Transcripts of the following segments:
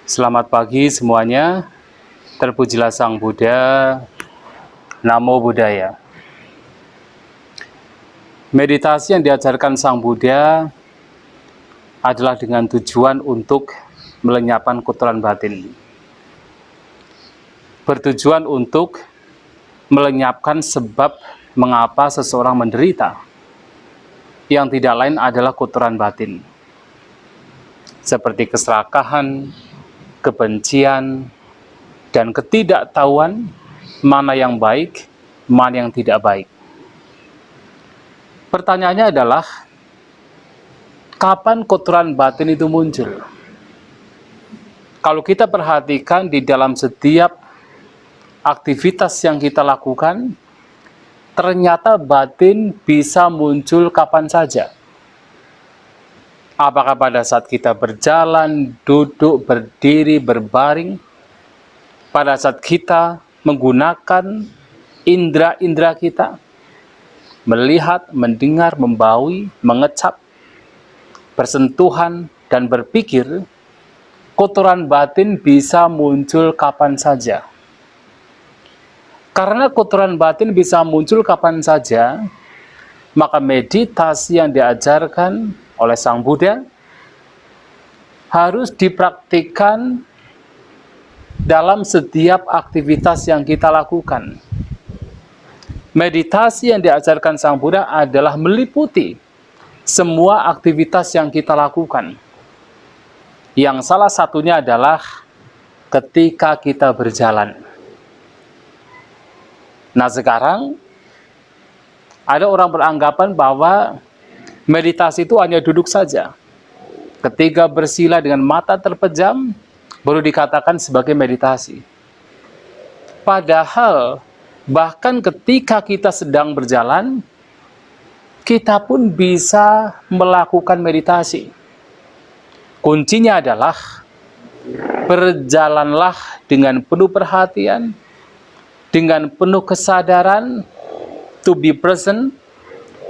Selamat pagi semuanya, terpujilah Sang Buddha, Namo Buddhaya. Meditasi yang diajarkan Sang Buddha adalah dengan tujuan untuk melenyapkan kotoran batin. Bertujuan untuk melenyapkan sebab mengapa seseorang menderita, yang tidak lain adalah kotoran batin. Seperti keserakahan, kebencian, dan ketidaktahuan mana yang baik, mana yang tidak baik. Pertanyaannya adalah, kapan kotoran batin itu muncul? Kalau kita perhatikan di dalam setiap aktivitas yang kita lakukan, ternyata batin bisa muncul kapan saja. Apakah pada saat kita berjalan, duduk, berdiri, berbaring, pada saat kita menggunakan indera-indera kita, melihat, mendengar, membaui, mengecap, bersentuhan, dan berpikir, kotoran batin bisa muncul kapan saja. Karena kotoran batin bisa muncul kapan saja, maka meditasi yang diajarkan oleh Sang Buddha harus dipraktikkan dalam setiap aktivitas yang kita lakukan. Meditasi yang diajarkan Sang Buddha adalah meliputi semua aktivitas yang kita lakukan. Yang salah satunya adalah ketika kita berjalan. Nah, sekarang ada orang beranggapan bahwa meditasi itu hanya duduk saja. Ketika bersila dengan mata terpejam, baru dikatakan sebagai meditasi. Padahal, bahkan ketika kita sedang berjalan, kita pun bisa melakukan meditasi. Kuncinya adalah berjalanlah dengan penuh perhatian, dengan penuh kesadaran, to be present,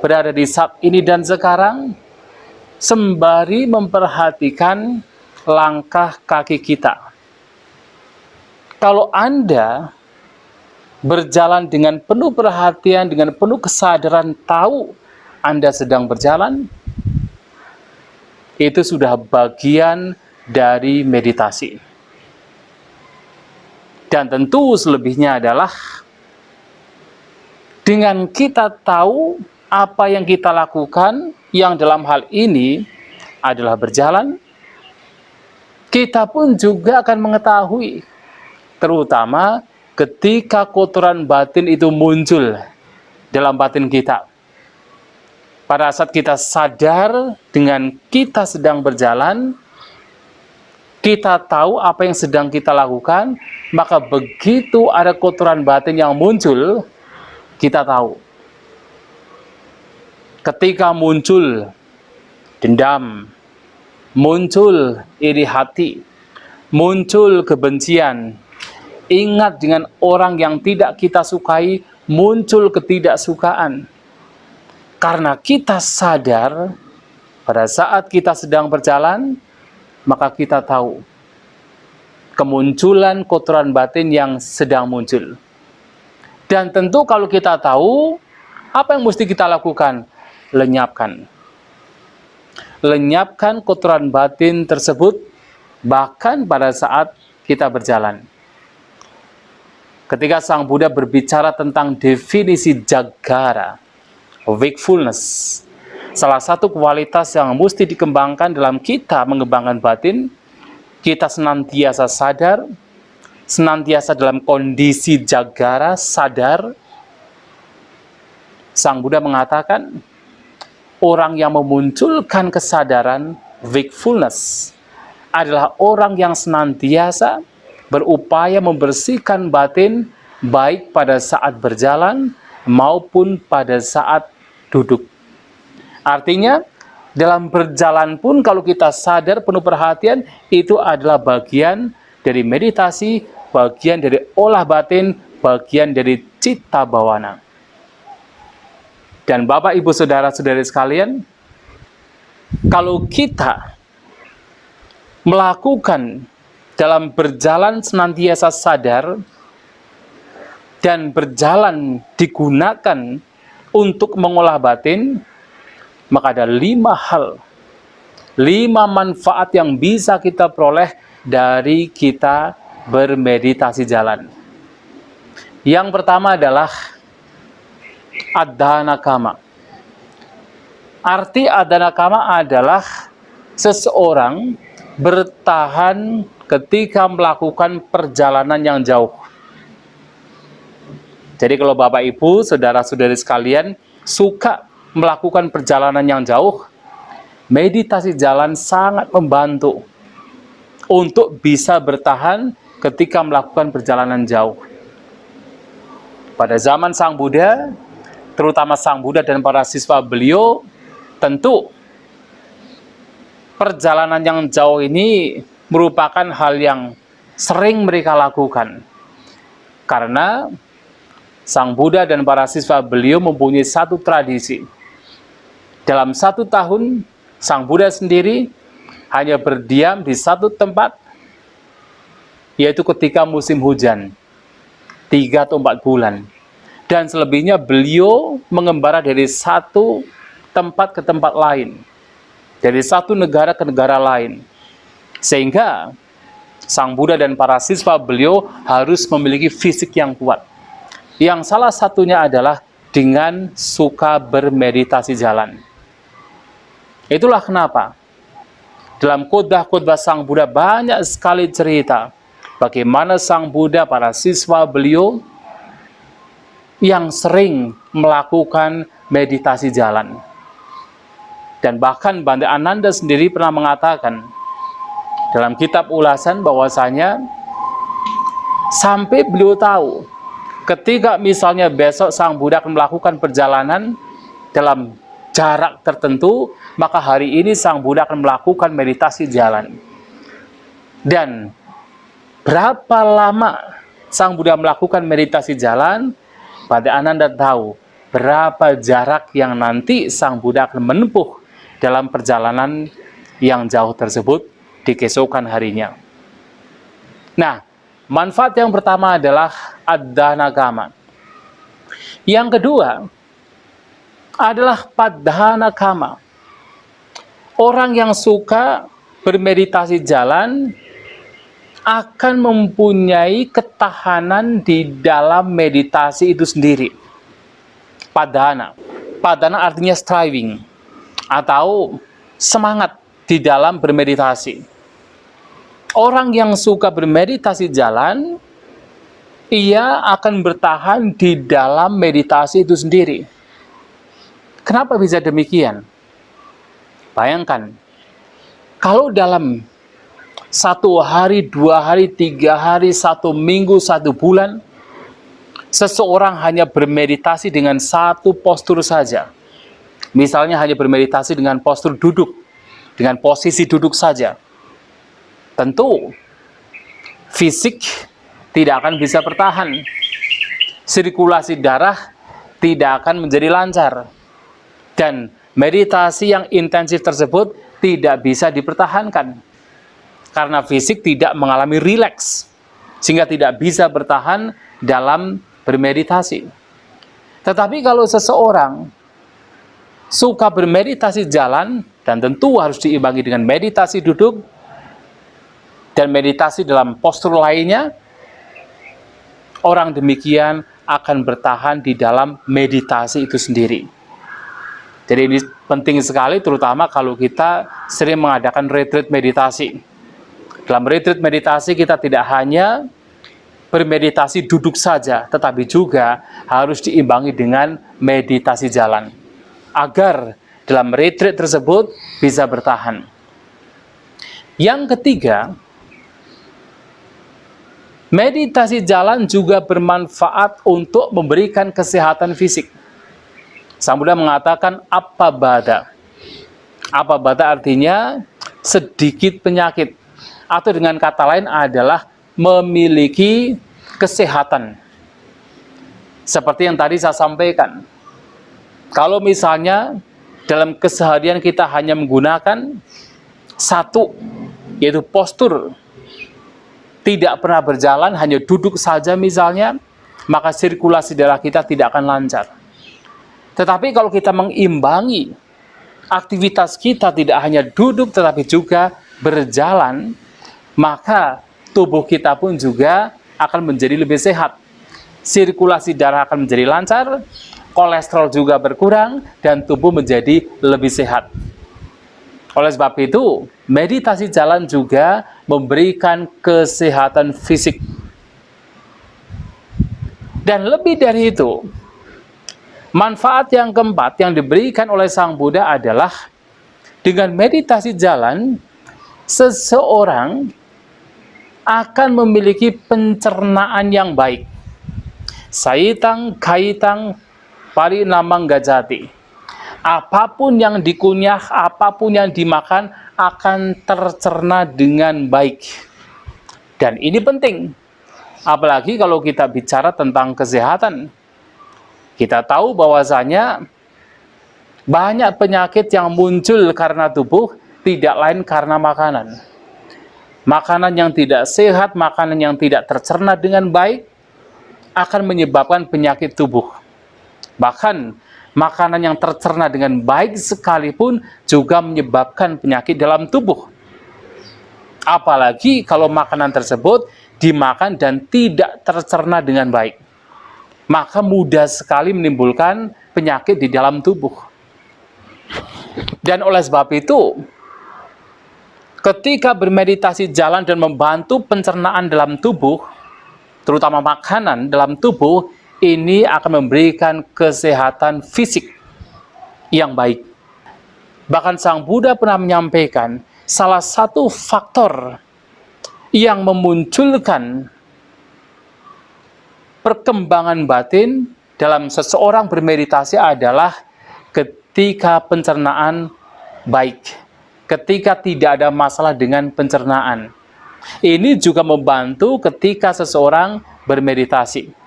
berada di saat ini dan sekarang, sembari memperhatikan langkah kaki kita. Kalau Anda berjalan dengan penuh perhatian, dengan penuh kesadaran, tahu Anda sedang berjalan, itu sudah bagian dari meditasi. Dan tentu selebihnya adalah dengan kita tahu apa yang kita lakukan, yang dalam hal ini adalah berjalan, kita pun juga akan mengetahui, terutama ketika kotoran batin itu muncul dalam batin kita. Pada saat kita sadar dengan kita sedang berjalan, kita tahu apa yang sedang kita lakukan, maka begitu ada kotoran batin yang muncul, kita tahu. Ketika muncul dendam, muncul iri hati, muncul kebencian, ingat dengan orang yang tidak kita sukai, muncul ketidaksukaan. Karena kita sadar pada saat kita sedang berjalan, maka kita tahu kemunculan kotoran batin yang sedang muncul. Dan tentu kalau kita tahu, apa yang mesti kita lakukan? Lenyapkan. Lenyapkan kotoran batin tersebut, bahkan pada saat kita berjalan. Ketika Sang Buddha berbicara tentang definisi jaggara, wakefulness, salah satu kualitas yang mesti dikembangkan dalam kita mengembangkan batin, kita senantiasa sadar, senantiasa dalam kondisi jaggara, sadar. Sang Buddha mengatakan, orang yang memunculkan kesadaran, wakefulness, adalah orang yang senantiasa berupaya membersihkan batin, baik pada saat berjalan maupun pada saat duduk. Artinya, dalam berjalan pun kalau kita sadar penuh perhatian, itu adalah bagian dari meditasi, bagian dari olah batin, bagian dari citta bawana. Dan Bapak, Ibu, Saudara-saudari sekalian, kalau kita melakukan dalam berjalan senantiasa sadar dan berjalan digunakan untuk mengolah batin, maka ada 5 hal, 5 manfaat yang bisa kita peroleh dari kita bermeditasi jalan. Yang pertama adalah adhana kama. Arti adhana kama adalah seseorang bertahan ketika melakukan perjalanan yang jauh. Jadi kalau Bapak Ibu, saudara-saudari sekalian suka melakukan perjalanan yang jauh, meditasi jalan sangat membantu untuk bisa bertahan ketika melakukan perjalanan jauh. Pada zaman Sang Buddha, terutama Sang Buddha dan para siswa beliau, tentu perjalanan yang jauh ini merupakan hal yang sering mereka lakukan. Karena Sang Buddha dan para siswa beliau mempunyai satu tradisi. Dalam 1 tahun, Sang Buddha sendiri hanya berdiam di satu tempat, yaitu ketika musim hujan, 3 atau 4 bulan. Dan selebihnya beliau mengembara dari satu tempat ke tempat lain, dari satu negara ke negara lain. Sehingga Sang Buddha dan para siswa beliau harus memiliki fisik yang kuat. Yang salah satunya adalah dengan suka bermeditasi jalan. Itulah kenapa dalam khotbah-khotbah Sang Buddha banyak sekali cerita bagaimana Sang Buddha, para siswa beliau yang sering melakukan meditasi jalan. Dan bahkan Bhante Ananda sendiri pernah mengatakan dalam kitab ulasan bahwasanya sampai beliau tahu ketika misalnya besok Sang Buddha akan melakukan perjalanan dalam jarak tertentu, maka hari ini Sang Buddha akan melakukan meditasi jalan. Dan berapa lama Sang Buddha melakukan meditasi jalan, Bhante Ananda tahu berapa jarak yang nanti Sang Buddha akan menempuh dalam perjalanan yang jauh tersebut di keesokan harinya. Nah, manfaat yang pertama adalah adhana kama. Yang kedua adalah padhana kama. Orang yang suka bermeditasi jalan akan mempunyai ketahanan di dalam meditasi itu sendiri. Padhana. Padhana artinya striving atau semangat di dalam bermeditasi. Orang yang suka bermeditasi jalan, ia akan bertahan di dalam meditasi itu sendiri. Kenapa bisa demikian? Bayangkan, kalau dalam 1 hari, 2 hari, 3 hari, 1 minggu, 1 bulan, seseorang hanya bermeditasi dengan satu postur saja. Misalnya hanya bermeditasi dengan postur duduk, dengan posisi duduk saja. Tentu, fisik tidak akan bisa bertahan. Sirkulasi darah tidak akan menjadi lancar. Dan meditasi yang intensif tersebut tidak bisa dipertahankan. Karena fisik tidak mengalami rileks, sehingga tidak bisa bertahan dalam bermeditasi. Tetapi kalau seseorang suka bermeditasi jalan, dan tentu harus diimbangi dengan meditasi duduk, dan meditasi dalam postur lainnya, orang demikian akan bertahan di dalam meditasi itu sendiri. Jadi ini penting sekali, terutama kalau kita sering mengadakan retreat meditasi. Dalam retreat meditasi kita tidak hanya bermeditasi duduk saja, tetapi juga harus diimbangi dengan meditasi jalan, agar dalam retreat tersebut bisa bertahan. Yang ketiga, meditasi jalan juga bermanfaat untuk memberikan kesehatan fisik. Sang Buddha mengatakan apabada. Apabada artinya sedikit penyakit. Atau dengan kata lain adalah memiliki kesehatan. Seperti yang tadi saya sampaikan. Kalau misalnya dalam keseharian kita hanya menggunakan satu, yaitu postur, tidak pernah berjalan, hanya duduk saja misalnya, maka sirkulasi darah kita tidak akan lancar. Tetapi kalau kita mengimbangi aktivitas kita, tidak hanya duduk tetapi juga berjalan, maka tubuh kita pun juga akan menjadi lebih sehat. Sirkulasi darah akan menjadi lancar, kolesterol juga berkurang, dan tubuh menjadi lebih sehat. Oleh sebab itu, meditasi jalan juga memberikan kesehatan fisik. Dan lebih dari itu, manfaat yang keempat yang diberikan oleh Sang Buddha adalah dengan meditasi jalan, seseorang akan memiliki pencernaan yang baik. Saitang, kaitang, parinamang gajati. Apapun yang dikunyah, apapun yang dimakan akan tercerna dengan baik. Dan ini penting. Apalagi kalau kita bicara tentang kesehatan. Kita tahu bahwasanya banyak penyakit yang muncul karena tubuh, tidak lain karena makanan. Makanan yang tidak sehat, makanan yang tidak tercerna dengan baik, akan menyebabkan penyakit tubuh. Bahkan, makanan yang tercerna dengan baik sekalipun juga menyebabkan penyakit dalam tubuh. Apalagi kalau makanan tersebut dimakan dan tidak tercerna dengan baik, maka mudah sekali menimbulkan penyakit di dalam tubuh. Dan oleh sebab itu, ketika bermeditasi jalan dan membantu pencernaan dalam tubuh, terutama makanan dalam tubuh, ini akan memberikan kesehatan fisik yang baik. Bahkan Sang Buddha pernah menyampaikan, salah satu faktor yang memunculkan perkembangan batin dalam seseorang bermeditasi adalah ketika pencernaan baik, ketika tidak ada masalah dengan pencernaan. Ini juga membantu ketika seseorang bermeditasi.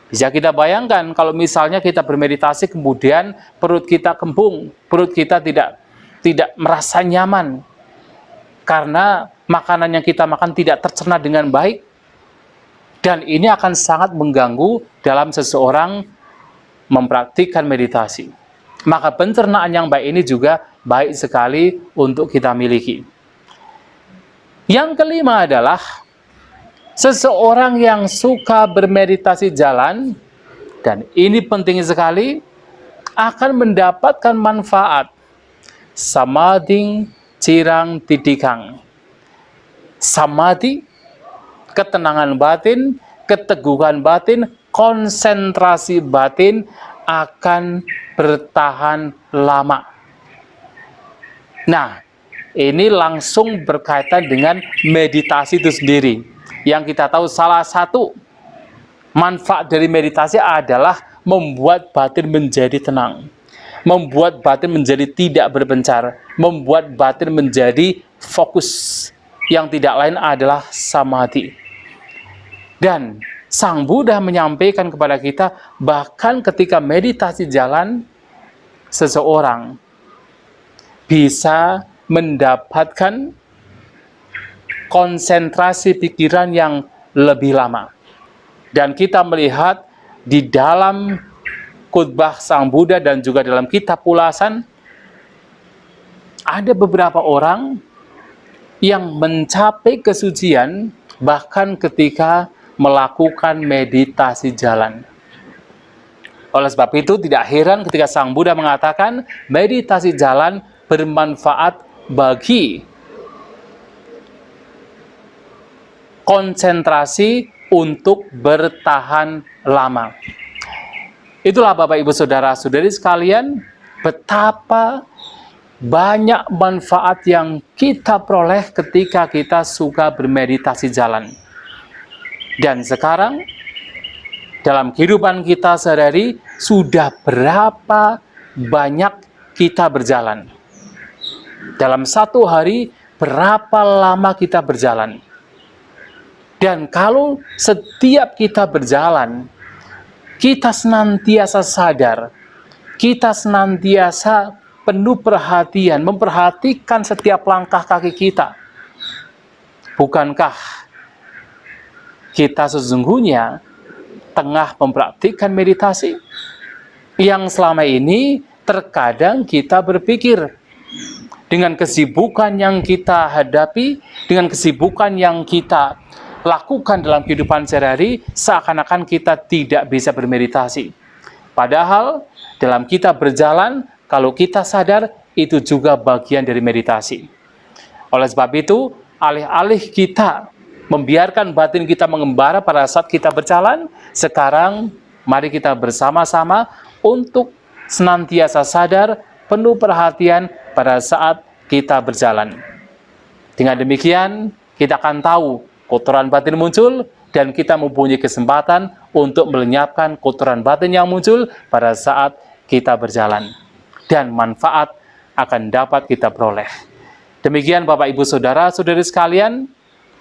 Bisa kita bayangkan kalau misalnya kita bermeditasi kemudian perut kita kembung, perut kita tidak merasa nyaman karena makanan yang kita makan tidak tercerna dengan baik, dan ini akan sangat mengganggu dalam seseorang mempraktikkan meditasi. Maka pencernaan yang baik ini juga baik sekali untuk kita miliki. Yang kelima adalah seseorang yang suka bermeditasi jalan, dan ini penting sekali, akan mendapatkan manfaat samadhi cirang tidikang. Samadhi, ketenangan batin, keteguhan batin, konsentrasi batin akan bertahan lama. Nah, ini langsung berkaitan dengan meditasi itu sendiri. Yang kita tahu salah satu manfaat dari meditasi adalah membuat batin menjadi tenang, membuat batin menjadi tidak berpencar, membuat batin menjadi fokus, yang tidak lain adalah samadhi. Dan Sang Buddha menyampaikan kepada kita, bahkan ketika meditasi jalan, seseorang bisa mendapatkan konsentrasi pikiran yang lebih lama. Dan kita melihat di dalam khutbah Sang Buddha dan juga dalam kitab ulasan, ada beberapa orang yang mencapai kesucian bahkan ketika melakukan meditasi jalan. Oleh sebab itu tidak heran ketika Sang Buddha mengatakan meditasi jalan bermanfaat bagi konsentrasi untuk bertahan lama. Itulah Bapak Ibu Saudara-saudari sekalian, betapa banyak manfaat yang kita peroleh ketika kita suka bermeditasi jalan. Dan sekarang, dalam kehidupan kita sehari-hari, sudah berapa banyak kita berjalan? Dalam satu hari, berapa lama kita berjalan? Dan kalau setiap kita berjalan, kita senantiasa sadar, kita senantiasa penuh perhatian, memperhatikan setiap langkah kaki kita. Bukankah kita sesungguhnya tengah mempraktikkan meditasi yang selama ini terkadang kita berpikir dengan kesibukan yang kita hadapi, dengan kesibukan yang kita lakukan dalam kehidupan sehari-hari, seakan-akan kita tidak bisa bermeditasi. Padahal dalam kita berjalan, kalau kita sadar, itu juga bagian dari meditasi. Oleh sebab itu, alih-alih kita membiarkan batin kita mengembara pada saat kita berjalan, sekarang mari kita bersama-sama untuk senantiasa sadar, penuh perhatian pada saat kita berjalan. Dengan demikian, kita akan tahu kotoran batin muncul, dan kita mempunyai kesempatan untuk melenyapkan kotoran batin yang muncul pada saat kita berjalan. Dan manfaat akan dapat kita peroleh. Demikian Bapak Ibu Saudara-saudari sekalian,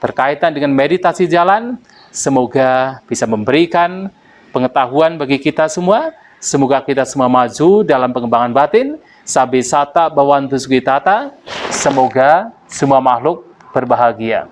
berkaitan dengan meditasi jalan, semoga bisa memberikan pengetahuan bagi kita semua. Semoga kita semua maju dalam pengembangan batin. Sabi sata bawantu sugitata. Semoga semua makhluk berbahagia.